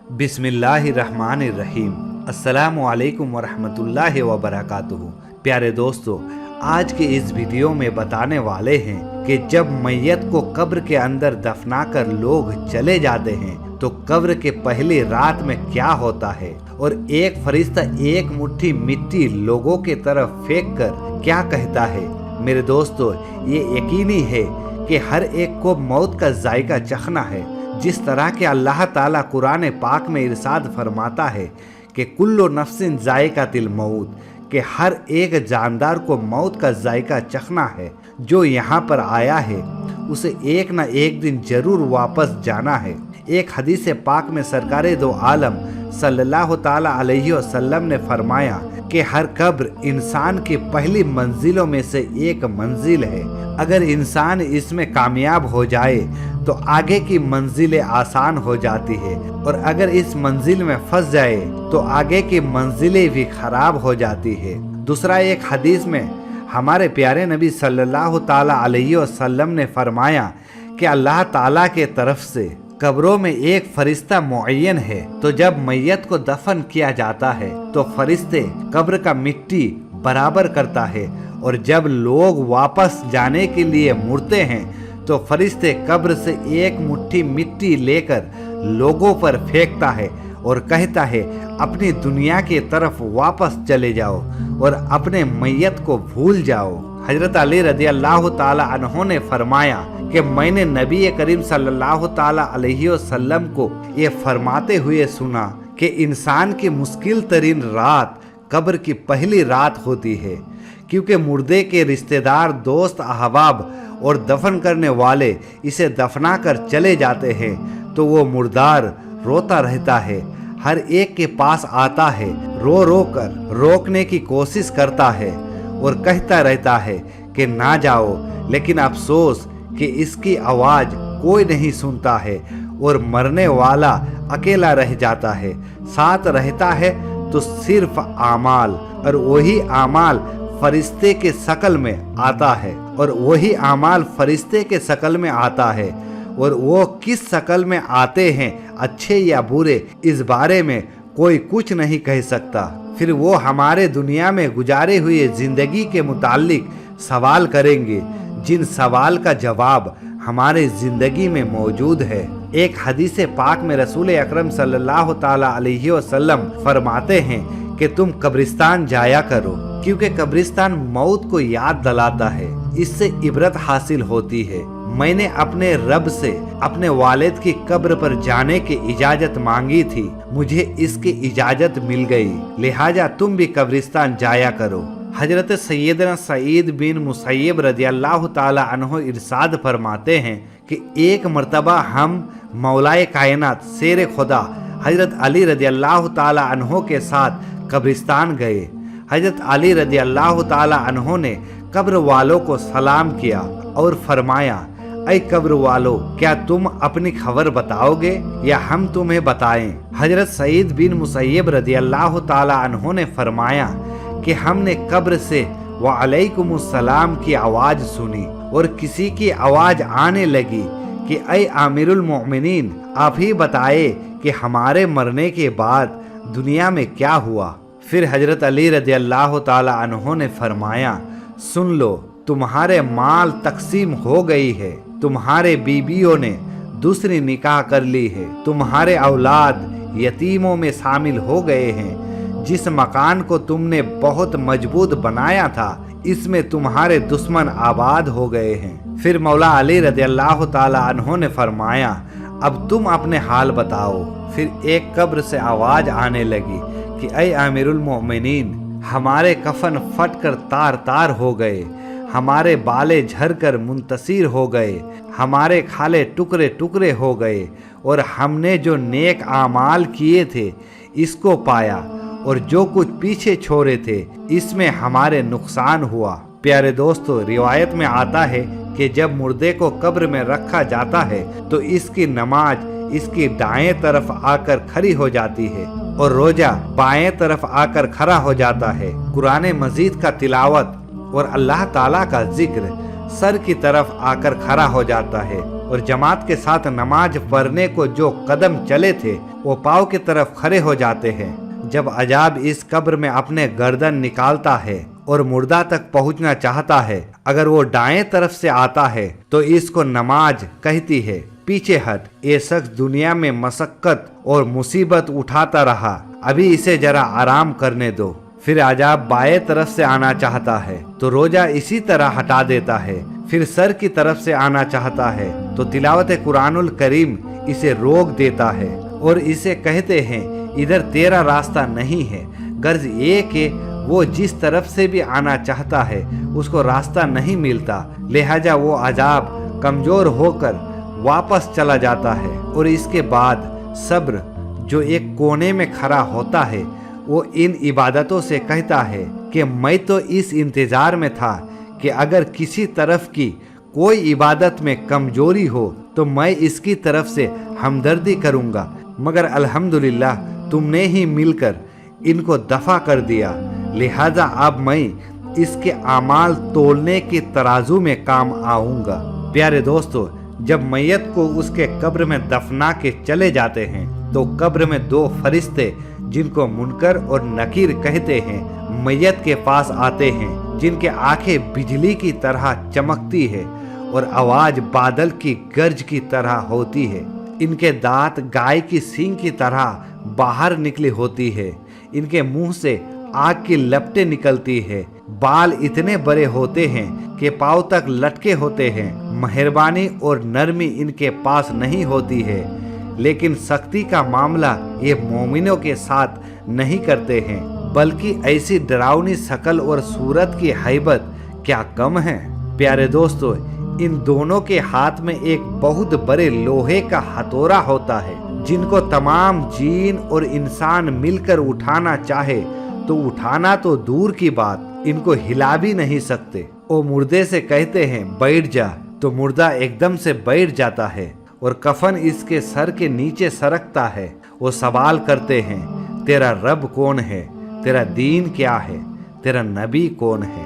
बिस्मिल्लाहिर्रहमानिर्रहीम। अस्सलामु अलैकुम वरहमतुल्लाहि वबरकातुहू। प्यारे दोस्तों, आज के इस वीडियो में बताने वाले हैं कि जब मैयत को कब्र के अंदर दफनाकर लोग चले जाते हैं तो कब्र के पहली रात में क्या होता है और एक फरिश्ता एक मुट्ठी मिट्टी लोगों के तरफ फेंक कर क्या कहता है। मेरे दोस्तों, ये यकीनी है कि हर एक को मौत का जायका चखना है। जिस तरह के अल्लाह ताला कुरान पाक में इरशाद फरमाता है कि कुल्लु नफ्सिन जायकातिल मौत, कि हर एक जानदार को मौत का जायका चखना है। जो यहाँ पर आया है उसे एक न एक दिन जरूर वापस जाना है। एक हदीस पाक में सरकारे दो आलम सल्लल्लाहु ताला अलैहि वसल्लम ने फरमाया कि हर कब्र इंसान की पहली मंजिलों में से एक मंजिल है। अगर इंसान इसमें कामयाब हो जाए तो आगे की मंजिलें आसान हो जाती है, और अगर इस मंजिल में फंस जाए तो आगे की मंजिलें भी खराब हो जाती है। दूसरा एक हदीस में हमारे प्यारे नबी सल्लल्लाहु ताला अलैहि वसल्लम ने फरमाया कि अल्लाह ताला के तरफ से कब्रों में एक फरिश्ता मुअय्यन है। तो जब मैयत को दफन किया जाता है तो फरिश्ते कब्र का मिट्टी बराबर करता है, और जब लोग वापस जाने के लिए मुड़ते हैं तो फरिश्ते कब्र से एक मुट्ठी मिट्टी लेकर लोगों पर फेंकता है और कहता है, अपनी दुनिया की तरफ वापस चले जाओ और अपने मैयत को भूल जाओ। हजरत अली रज़ी अल्लाह ताला अन्हो ने फरमाया कि मैंने नबी करीम सल्लल्लाहु ताला अलैहि वसल्लम को ये फरमाते हुए सुना कि इंसान की मुश्किल तरीन रात कब्र की पहली रात होती है, क्योंकि मुर्दे के रिश्तेदार, दोस्त, अहबाब और दफन करने वाले इसे दफना कर चले जाते हैं तो वो मुर्दार रोता रहता है। हर एक के पास आता है, रो रो कर रोकने की कोशिश करता है और कहता रहता है कि ना जाओ, लेकिन अफसोस कि इसकी आवाज़ कोई नहीं सुनता है और मरने वाला अकेला रह जाता है। साथ रहता है तो सिर्फ आमाल, और वही आमाल फरिश्ते के शकल में आता है, और वही आमाल फरिश्ते के शकल में आता है, और वो किस शकल में आते हैं, अच्छे या बुरे, इस बारे में कोई कुछ नहीं कह सकता। फिर वो हमारे दुनिया में गुजारे हुए जिंदगी के मुताल्लिक सवाल करेंगे, जिन सवाल का जवाब हमारे जिंदगी में मौजूद है। एक हदीस पाक में रसूल अकरम सल्लल्लाहु ताला अलैहि वसल्लम फरमाते हैं कि तुम कब्रिस्तान जाया करो, क्योंकि कब्रिस्तान मौत को याद दिलाता है, इससे इबरत हासिल होती है। मैंने अपने रब से अपने वालिद की कब्र पर जाने की इजाजत मांगी थी, मुझे इसकी इजाजत मिल गई, लिहाजा तुम भी कब्रिस्तान जाया करो। हजरत सैयदना सईद बिन मुसैयब रज़ियल्लाहु ताला अन्हु इरशाद फरमाते हैं कि एक मर्तबा हम मौलाए कायनात शेर खुदा हजरत अली रज़ियल्लाहु ताला अन्हु के साथ कब्रिस्तान गए। हजरत अली रज़ियल्लाहु ताला अन्हु ने कब्र वालों को सलाम किया और फरमाया, ऐ कब्र वालों, क्या तुम अपनी खबर बताओगे या हम तुम्हें बताएं? हजरत सईद बिन मुसैयब रज़ियल्लाहु ताला अन्हु ने फरमाया कि हमने कब्र से वालेकुमुस्सलाम की आवाज सुनी और किसी की आवाज आने लगी कि ऐ आमिरुल मोमिनीन, आप ही बताए कि हमारे मरने के बाद दुनिया में क्या हुआ। फिर हजरत अली रज़ियल्लाहु ताला अन्हु ने फरमाया, सुन लो, तुम्हारे माल तकसीम हो गई है, तुम्हारे बीबियों ने दूसरी निकाह कर ली है, तुम्हारे औलाद यतीमों में शामिल हो गए हैं, जिस मकान को तुमने बहुत मजबूत बनाया था इसमें तुम्हारे दुश्मन आबाद हो गए हैं। फिर मौला अली रज़ियल्लाहु ताला अन्हु ने फरमाया, अब तुम अपने हाल बताओ। फिर एक कब्र से आवाज आने लगी कि ऐ आमिरुल मोमिनीन, हमारे कफन फट कर तार तार हो गए, हमारे बाले झरकर मुंतसिर हो गए, हमारे खाले टुकड़े टुकड़े हो गए, और हमने जो नेक आमाल किए थे इसको पाया, और जो कुछ पीछे छोड़े थे इसमें हमारे नुकसान हुआ। प्यारे दोस्तों, रिवायत में आता है कि जब मुर्दे को कब्र में रखा जाता है तो इसकी नमाज इसकी दाएं तरफ आकर खड़ी हो जाती है और रोजा बाएं तरफ आकर खड़ा हो जाता है। कुरान मजीद का तिलावत और अल्लाह ताला का जिक्र सर की तरफ आकर खड़ा हो जाता है। और जमात के साथ नमाज पढ़ने को जो कदम चले थे वो पाँव की तरफ खड़े हो जाते हैं। जब अजाब इस कब्र में अपने गर्दन निकालता है और मुर्दा तक पहुंचना चाहता है, अगर वो दाएं तरफ से आता है तो इसको नमाज कहती है, पीछे हट, ये शख्स दुनिया में मशक्कत और मुसीबत उठाता रहा, अभी इसे जरा आराम करने दो। फिर अजाब बाएं तरफ से आना चाहता है तो रोजा इसी तरह हटा देता है। फिर सर की तरफ से आना चाहता है तो तिलावत कुरानुल करीम इसे रोक देता है और इसे कहते हैं, इधर तेरा रास्ता नहीं है। गर्ज ये कि वो जिस तरफ से भी आना चाहता है उसको रास्ता नहीं मिलता, लिहाजा वो अजाब कमजोर होकर वापस चला जाता है। और इसके बाद सब्र जो एक कोने में खड़ा होता है वो इन इबादतों से कहता है कि मैं तो इस इंतजार में था कि अगर किसी तरफ की कोई इबादत में कमजोरी हो तो मैं इसकी तरफ से हमदर्दी करूंगा, मगर अल्हम्दुलिल्लाह तुमने ही मिलकर इनको दफा कर दिया, लिहाजा अब मैं इसके आमाल तोलने की तराजू में काम आऊंगा। प्यारे दोस्तों, जब मैयत को उसके कब्र में दफना के चले जाते हैं तो कब्र में दो फरिश्ते जिनको मुनकर और नकीर कहते हैं मैयत के पास आते हैं, जिनके आंखें बिजली की तरह चमकती है और आवाज बादल की गर्ज की तरह होती है। इनके दांत गाय की सींग की तरह बाहर निकली होती है। इनके मुंह से आग की लपटें निकलती है। बाल इतने बड़े होते हैं कि पांव तक लटके होते हैं। मेहरबानी और नरमी इनके पास नहीं होती है, लेकिन सख्ती का मामला ये मोमिनों के साथ नहीं करते हैं, बल्कि ऐसी डरावनी शकल और सूरत की हैबत क्या कम है। प्यारे दोस्तों, इन दोनों के हाथ में एक बहुत बड़े लोहे का हथौड़ा होता है, जिनको तमाम जीन और इंसान मिलकर उठाना चाहे तो उठाना तो दूर की बात, इनको हिला भी नहीं सकते। वो मुर्दे से कहते हैं बैठ जा, तो मुर्दा एकदम से बैठ जाता है और कफन इसके सर के नीचे सरकता है। वो सवाल करते हैं, तेरा रब कौन है, तेरा दीन क्या है, तेरा नबी कौन है।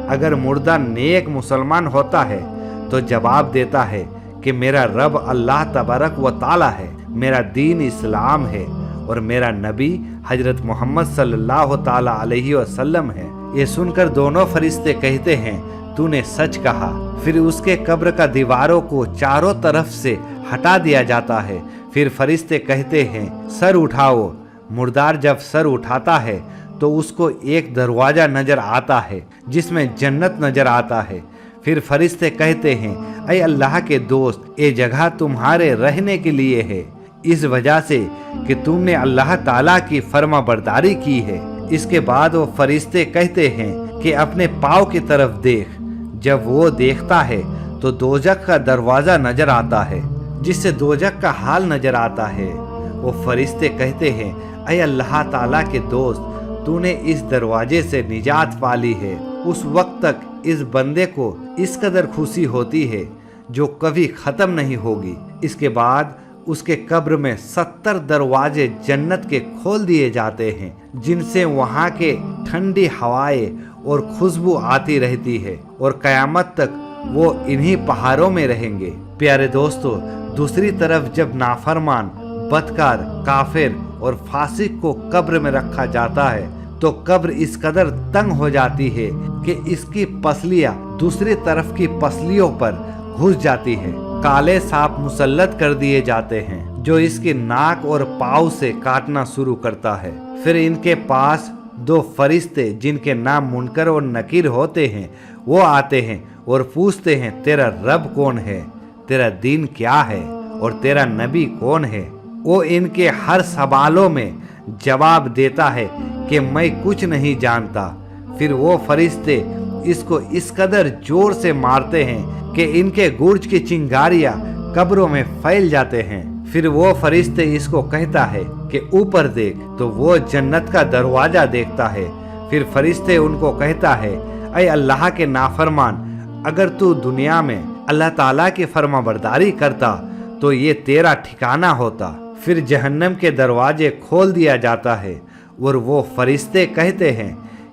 अगर मुर्दा नेक मुसलमान होता है तो जवाब देता है कि मेरा रब अल्लाह तबारक व ताला है, मेरा दीन इस्लाम है और मेरा नबी हजरत मोहम्मद सल्लल्लाहु ताला अलैहि वसल्लम है। ये सुनकर दोनों फरिश्ते कहते हैं, तूने सच कहा। फिर उसके कब्र का दीवारों को चारों तरफ से हटा दिया जाता है। फिर फरिश्ते कहते हैं, सर उठाओ। मुर्दार जब सर उठाता है तो उसको एक दरवाजा नजर आता है जिसमें जन्नत नजर आता है। फिर फरिश्ते कहते हैं, ऐ अल्लाह के दोस्त, ये जगह तुम्हारे रहने के लिए है, इस वजह से कि तुमने अल्लाह ताला की फर्मा बरदारी की है। इसके बाद वो फरिश्ते कहते हैं कि अपने पाँव की तरफ देख। जब वो देखता है तो दोजख का दरवाजा नजर आता है, जिससे दोजख का हाल नजर आता है। वो फरिश्ते कहते हैं, ऐ अल्लाह ताला के दोस्त, तूने इस दरवाजे से निजात पाली है। उस वक्त तक इस बंदे को इस कदर खुशी होती है जो कभी खत्म नहीं होगी। इसके बाद उसके कब्र में 70 दरवाजे जन्नत के खोल दिए जाते हैं, जिनसे वहाँ के ठंडी हवाएं और खुशबू आती रहती है और कयामत तक वो इन्हीं पहाड़ों में रहेंगे। प्यारे दोस्तों, दूसरी तरफ जब नाफरमान, बदकार, काफिर और फासिक को कब्र में रखा जाता है तो कब्र इस कदर तंग हो जाती है कि इसकी पसलियां दूसरी तरफ की पसलियों पर घुस जाती है। काले सांप मुसल्लत कर दिए जाते हैं जो इसकी नाक और पाँव से काटना शुरू करता है। फिर इनके पास दो फरिश्ते जिनके नाम मुनकर और नकीर होते हैं वो आते हैं और पूछते हैं, तेरा रब कौन है, तेरा दीन क्या है और तेरा नबी कौन है। वो इनके हर सवालों में जवाब देता है कि मैं कुछ नहीं जानता। फिर वो फरिश्ते इसको इस कदर जोर से मारते हैं कि इनके गुर्ज की चिंगारियां कब्रों में फैल जाते हैं। फिर वो फरिश्ते इसको कहता है कि ऊपर देख, तो वो जन्नत का दरवाजा देखता है। फिर फरिश्ते उनको कहता है, ऐ अल्लाह के नाफरमान, अगर तू दुनिया में अल्लाह ताला की फर्माबरदारी करता तो ये तेरा ठिकाना होता। फिर जहन्नम के दरवाजे खोल दिया जाता है और वो फरिश्ते कहते हैं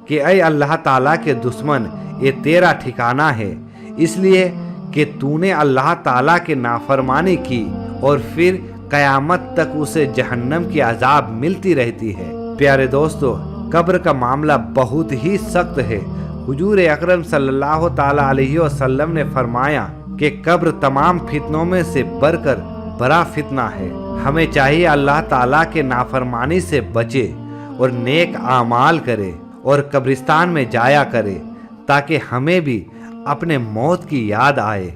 कि ऐ अल्लाह ताला के दुश्मन, ये तेरा ठिकाना है, इसलिए کہ तूने अल्लाह ताला की नाफरमानी की और फिर कयामत तक उसे जहन्नम की अजाब मिलती रहती है। प्यारे दोस्तों, कब्र का मामला बहुत ही सख्त है। हुजूर अकरम सल्लल्लाहु ताला अलैहि वसल्लम ने फरमाया कि कब्र तमाम फितनों में से बढ़कर बड़ा फितना है। हमें चाहिए अल्लाह ताला के नाफरमानी से बचे और नेक आमाल करे और कब्रिस्तान में जाया करे ताकि हमें भी अपने मौत की याद आए।